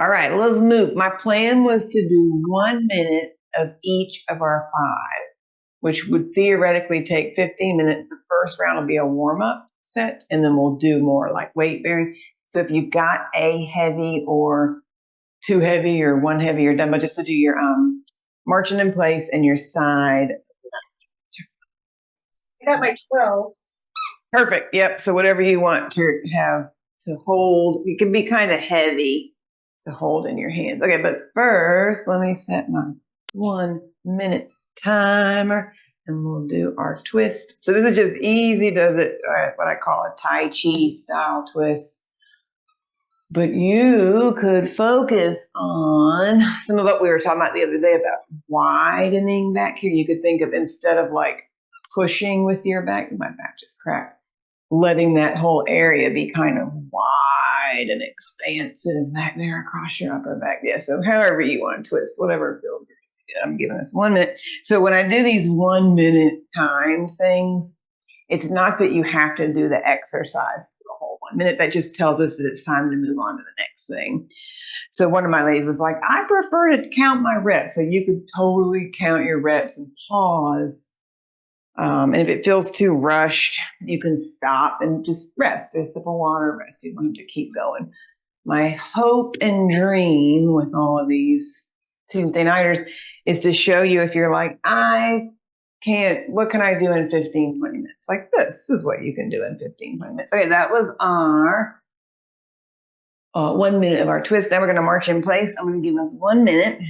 All right, let's move. My plan was to do 1 minute of each of our 5, which would theoretically take 15 minutes. The first round will be a warm-up set, and then we'll do more like weight bearing. So if you've got a heavy or 2 heavy or 1 heavy or dumbbell, just to do your marching in place and your side. I got my 12s. Perfect. Yep. So whatever you want to have to hold, it can be kind of heavy to hold in your hands. Okay, but first, let me set my 1 minute timer and we'll do our twist. So this is just easy, does it, what I call a Tai Chi style twist. But you could focus on some of what we were talking about the other day about widening back here. You could think of, instead of like pushing with your back, my back just cracked, letting that whole area be kind of wide and expansive back there across your upper back. Yeah, so however you want to twist, whatever feels good. I'm giving this 1 minute. So when I do these 1 minute time things, it's not that you have to do the exercise for the whole 1 minute. That just tells us that it's time to move on to the next thing. So one of my ladies was like, I prefer to count my reps. So you could totally count your reps and pause. And if it feels too rushed, you can stop and just rest. A sip of water, rest. You don't have to keep going. My hope and dream with all of these Tuesday nighters is to show you, if you're like, I can't, what can I do in 15, 20 minutes? Like this is what you can do in 15, 20 minutes. Okay, that was our 1 minute of our twist. Now we're going to march in place. I'm going to give us 1 minute.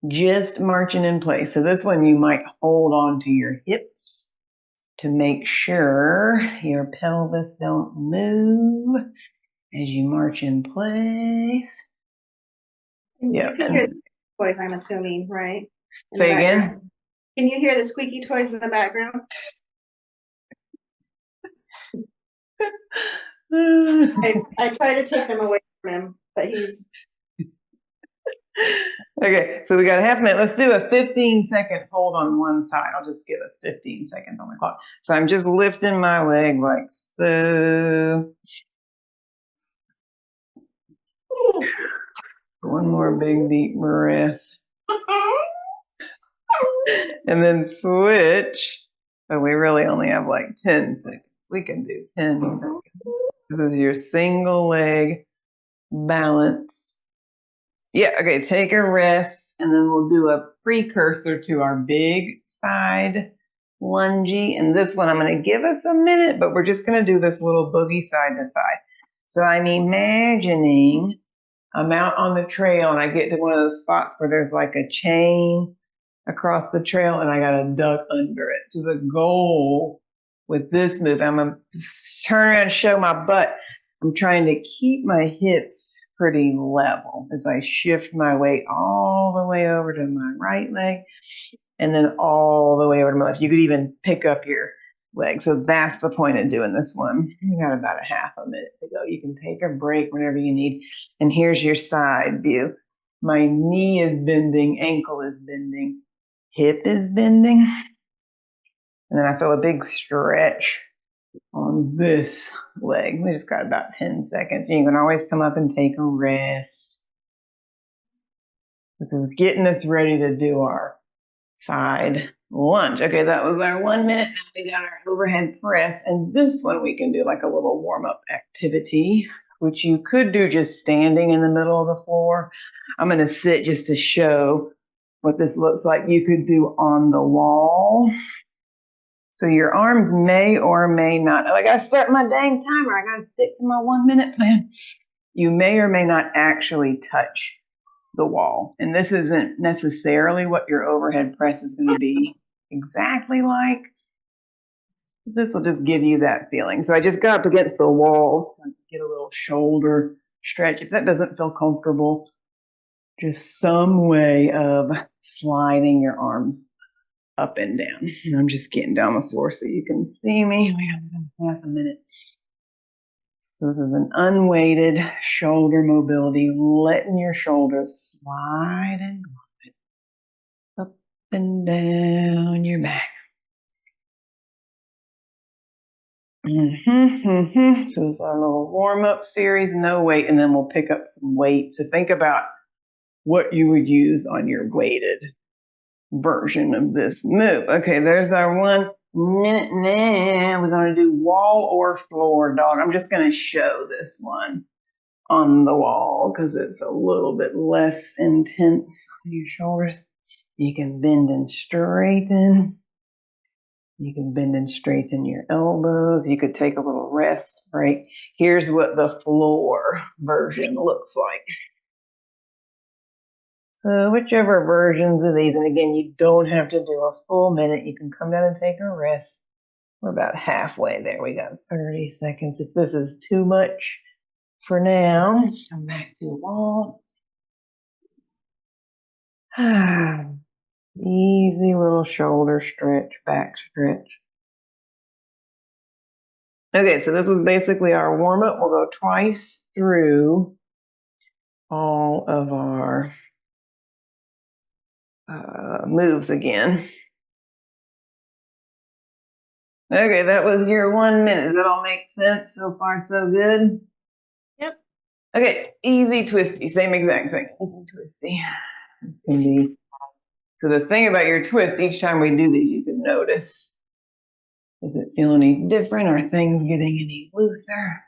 Just marching in place. So this one you might hold on to your hips to make sure your pelvis don't move as you march in place. Yeah. You can hear the toys, I'm assuming, right? Say again? Can you hear the squeaky toys in the background? I try to take them away from him, but he's... Okay, so we got a half minute. Let's do a 15-second hold on one side. I'll just give us 15 seconds on the clock. So I'm just lifting my leg like so. One more big deep breath. And then switch. But we really only have like 10 seconds. We can do 10 seconds. This is your single leg balance. Yeah, okay, take a rest, and then we'll do a precursor to our big side lunge. And this one, I'm going to give us a minute, but we're just going to do this little boogie side to side. So I'm imagining I'm out on the trail and I get to one of those spots where there's like a chain across the trail and I got to duck under it. So the goal with this move, I'm going to turn around and show my butt. I'm trying to keep my hips pretty level as I shift my weight all the way over to my right leg and then all the way over to my left. You could even pick up your leg. So that's the point of doing this one. You got about a half a minute to go. You can take a break whenever you need. And here's your side view. My knee is bending, ankle is bending, hip is bending. And then I feel a big stretch on this leg. We just got about 10 seconds. You can always come up and take a rest. This is getting us ready to do our side lunge. Okay, that was our 1 minute. Now we got our overhead press. And this one we can do like a little warm-up activity, which you could do just standing in the middle of the floor. I'm going to sit just to show what this looks like. You could do on the wall. So your arms may or may not, oh, I got to start my dang timer. I got to stick to my 1 minute plan. You may or may not actually touch the wall. And this isn't necessarily what your overhead press is going to be exactly like. This will just give you that feeling. So I just got up against the wall so I can get a little shoulder stretch. If that doesn't feel comfortable, just some way of sliding your arms up and down. And I'm just getting down the floor so you can see me. We have half a minute. So this is an unweighted shoulder mobility, letting your shoulders slide and glide up and down your back. So this is our little warm-up series, no weight, and then we'll pick up some weight. So think about what you would use on your weighted version of this move. Okay, there's our 1 minute. Now we're going to do wall or floor dog. I'm just going to show this one on the wall because it's a little bit less intense on your shoulders. You can bend and straighten. You can bend and straighten your elbows. You could take a little rest break. Here's what the floor version looks like. So whichever versions of these, and again, you don't have to do a full minute. You can come down and take a rest. We're about halfway there. We got 30 seconds. If this is too much for now, come back to the wall. Easy little shoulder stretch, back stretch. Okay, so this was basically our warm-up. We'll go twice through all of our moves again. Okay, that was your 1 minute. Does that all make sense? So far, so good? Yep. Okay, easy twisty, same exact thing. Easy twisty. It's gonna be, so the thing about your twist, each time we do these, you can notice, does it feel any different? Are things getting any looser?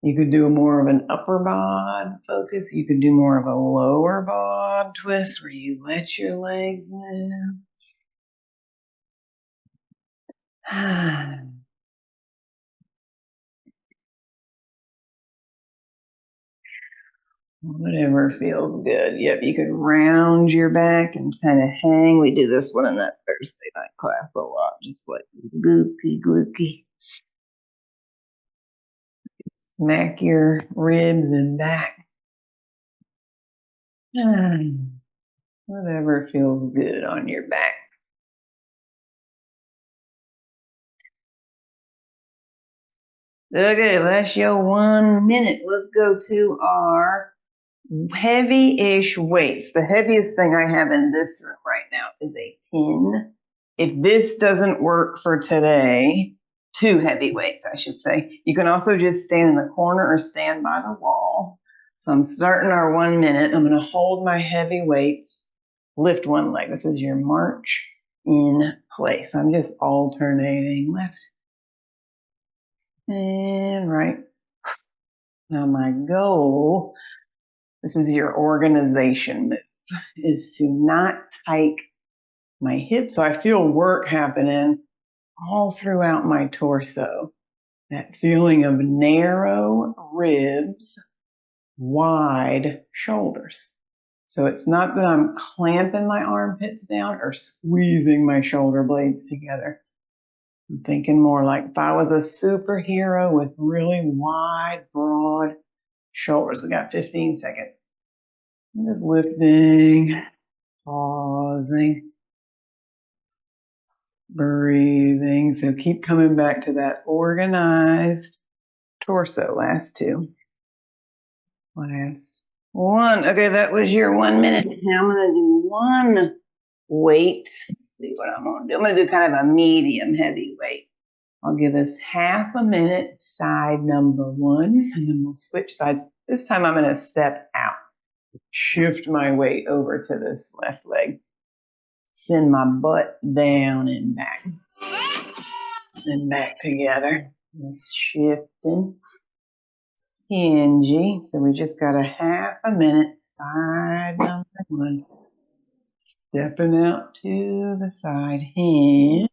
You could do more of an upper bod focus. You could do more of a lower bod twist where you let your legs move. Whatever feels good. Yep, you could round your back and kind of hang. We do this one in that Thursday night class a lot, just like gooky, gooky. Smack your ribs and back. Whatever feels good on your back. Okay, that's your 1 minute. Let's go to our heavy-ish weights. The heaviest thing I have in this room right now is a 10. If this doesn't work for today, 2 heavy weights, I should say, you can also just stand in the corner or stand by the wall. So I'm starting our 1 minute. I'm going to hold my heavy weights, lift one leg. This is your march in place. I'm just alternating left and right. Now my goal, this is your organization move, is to not hike my hips. So I feel work happening all throughout my torso. That feeling of narrow ribs, wide shoulders. So it's not that I'm clamping my armpits down or squeezing my shoulder blades together. I'm thinking more like if I was a superhero with really wide, broad shoulders. We got 15 seconds. I'm just lifting, pausing, breathing. So keep coming back to that organized torso. Last 2. Last 1. Okay, that was your 1 minute. Now I'm going to do 1 weight. Let's see what I'm going to do. I'm going to do kind of a medium heavy weight. I'll give us half a minute, side number 1, and then we'll switch sides. This time I'm going to step out, shift my weight over to this left leg, send my butt down and back together. Just shifting. Hingy. So we just got a half a minute, side number 1. Stepping out to the side, hinge.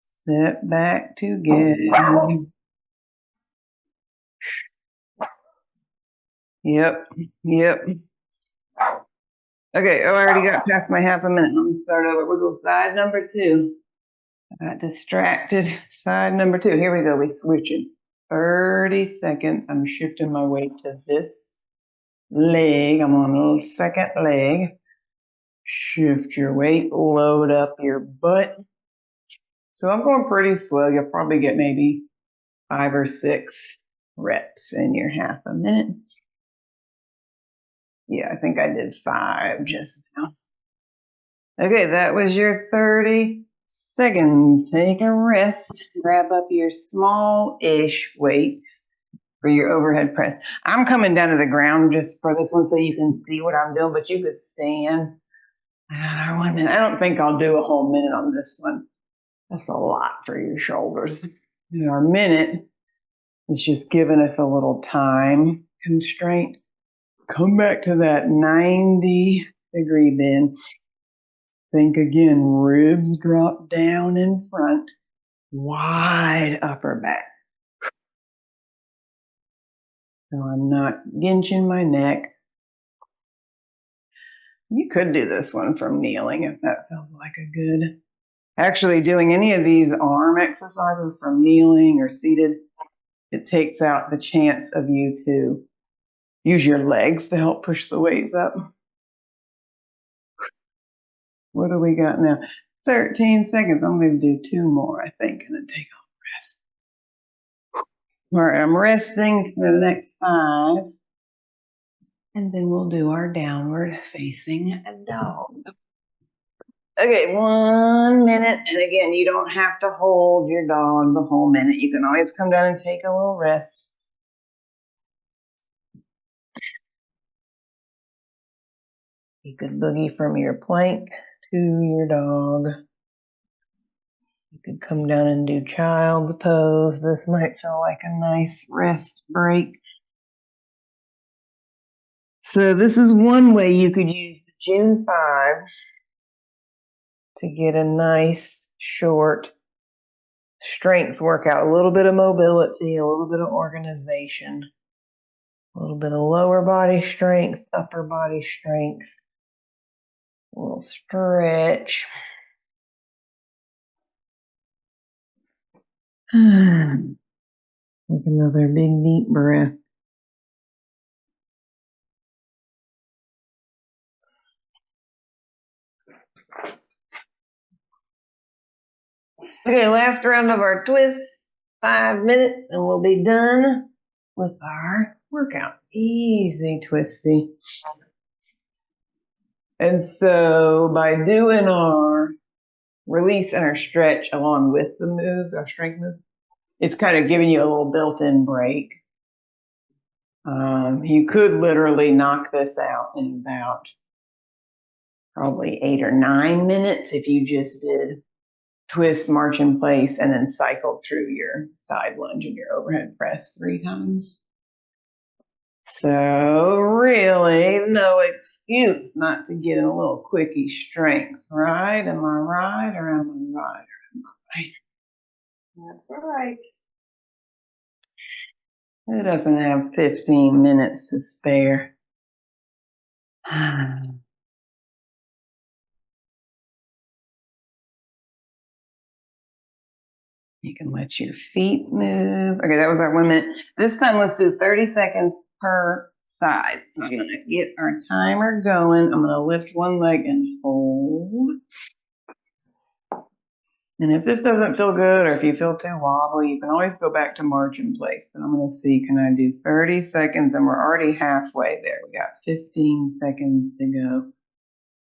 Step back together. Yep. Okay, I already got past my half a minute. Let me start over. We'll go side number 2. I got distracted. Side number 2. Here we go. We switching. 30 seconds. I'm shifting my weight to this leg. I'm on the second leg. Shift your weight. Load up your butt. So I'm going pretty slow. You'll probably get maybe 5 or 6 reps in your half a minute. Yeah, I think I did 5 just now. Okay, that was your 30 seconds. Take a rest. Grab up your small-ish weights for your overhead press. I'm coming down to the ground just for this one so you can see what I'm doing, but you could stand. Another 1 minute. I don't think I'll do a whole minute on this one. That's a lot for your shoulders. Our minute is just giving us a little time constraint. Come back to that 90-degree bend. Think again, ribs drop down in front, wide upper back. So I'm not ginching my neck. You could do this one from kneeling if that feels like a good. Actually, doing any of these arm exercises from kneeling or seated, it takes out the chance of you to use your legs to help push the weights up. What do we got now? 13 seconds. I'm going to do 2 more, I think, and then take a rest. All right, I'm resting for the next 5. And then we'll do our downward facing dog. Okay, 1 minute. And again, you don't have to hold your dog the whole minute. You can always come down and take a little rest. You could boogie from your plank to your dog. You could come down and do child's pose. This might feel like a nice rest break. So this is one way you could use the June 5 to get a nice short strength workout, a little bit of mobility, a little bit of organization, a little bit of lower body strength, upper body strength, a little stretch. Take another big deep breath. Okay, last round of our twists, 5 minutes, and we'll be done with our workout. Easy twisty. And so by doing our release and our stretch along with the moves, our strength moves, it's kind of giving you a little built-in break. You could literally knock this out in about probably 8 or 9 minutes if you just did twist, march in place, and then cycle through your side lunge and your overhead press 3 times. So really, no excuse not to get a little quickie strength, right? Am I right or am I right or am I right? That's right. Who doesn't have 15 minutes to spare? You can let your feet move. Okay, that was our 1 minute. This time, let's do 30 seconds per side. So I'm going to get our timer going. I'm going to lift one leg and hold. And if this doesn't feel good or if you feel too wobbly, you can always go back to march in place. But I'm going to see, can I do 30 seconds? And we're already halfway there. We got 15 seconds to go.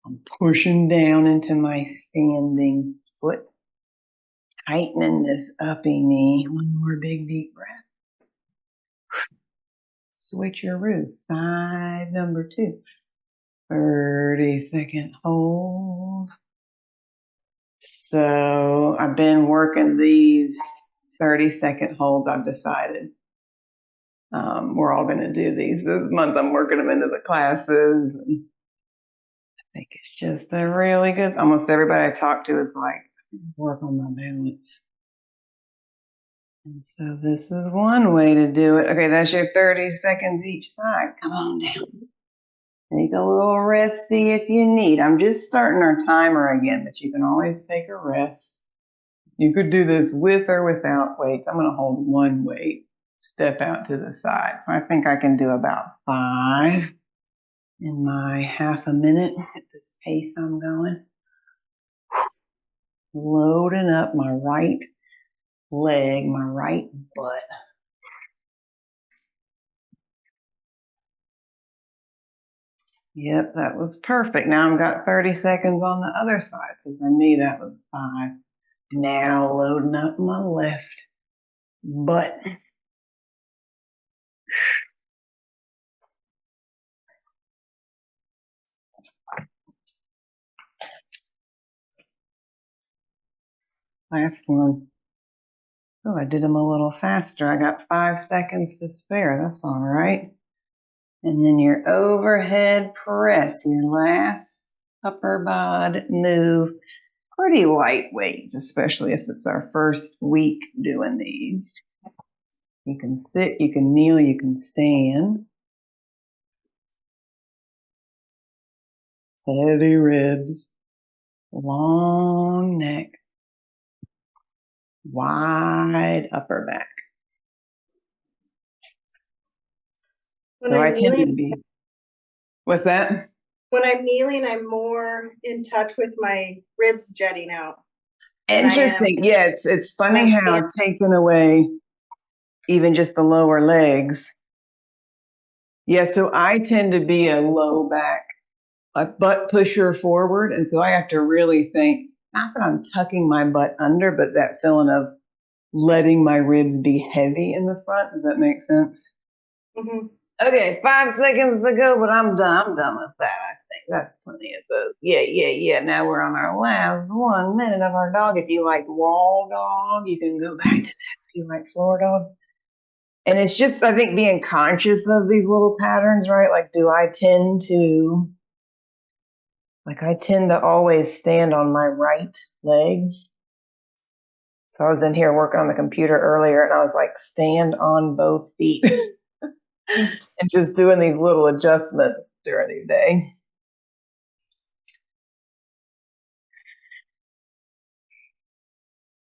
I'm pushing down into my standing foot. Tightening this uppy knee. One more big deep breath. Switcheroo. Side number 2. 30-second hold. So I've been working these 30-second holds. I've decided we're all going to do these this month. I'm working them into the classes. I think it's just a really good. Almost everybody I talk to is like, work on my balance. And so this is one way to do it. Okay, that's your 30 seconds each side. Come on down. Take a little resty if you need. I'm just starting our timer again, but you can always take a rest. You could do this with or without weights. I'm going to hold one weight, step out to the side. So I think I can do about 5 in my half a minute at this pace I'm going. Loading up my right leg, my right butt. Yep, that was perfect. Now I've got 30 seconds on the other side. So for me, that was 5. Now loading up my left butt. Last one. Oh, I did them a little faster. I got 5 seconds to spare. That's all right. And then your overhead press, your last upper bod move. Pretty light weights, especially if it's our first week doing these. You can sit, you can kneel, you can stand. Heavy ribs, long neck, wide upper back. So I tend to be, what's that? When I'm kneeling, I'm more in touch with my ribs jutting out. Interesting. Yeah, it's funny how taking away even just the lower legs. Yeah, so I tend to be a low back, a butt pusher forward. And so I have to really think, not that I'm tucking my butt under, but that feeling of letting my ribs be heavy in the front. Does that make sense? Mm-hmm. Okay, 5 seconds to go, but I'm done. I'm done with that. I think that's plenty of those. Yeah. Now we're on our last 1 minute of our dog. If you like wall dog, you can go back to that. If you like floor dog. And it's just, I think, being conscious of these little patterns, right? Like, I tend to always stand on my right leg. So I was in here working on the computer earlier and I was like, stand on both feet. And just doing these little adjustments during the day.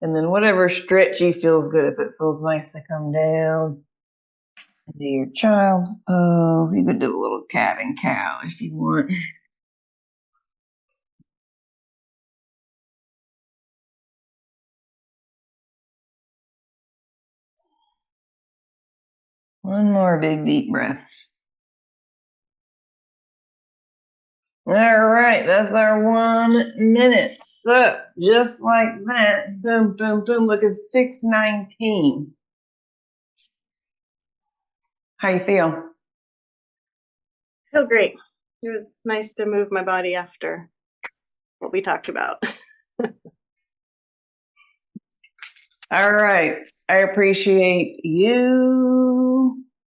And then whatever stretchy feels good. If it feels nice to come down, do your child's pose. You could do a little cat and cow if you want. One more big deep breath. All right, that's our 1 minute. So just like that, boom, boom, boom. Look, it's 6:19. How you feel? Feel great. It was nice to move my body after what we talked about. All right, I appreciate you.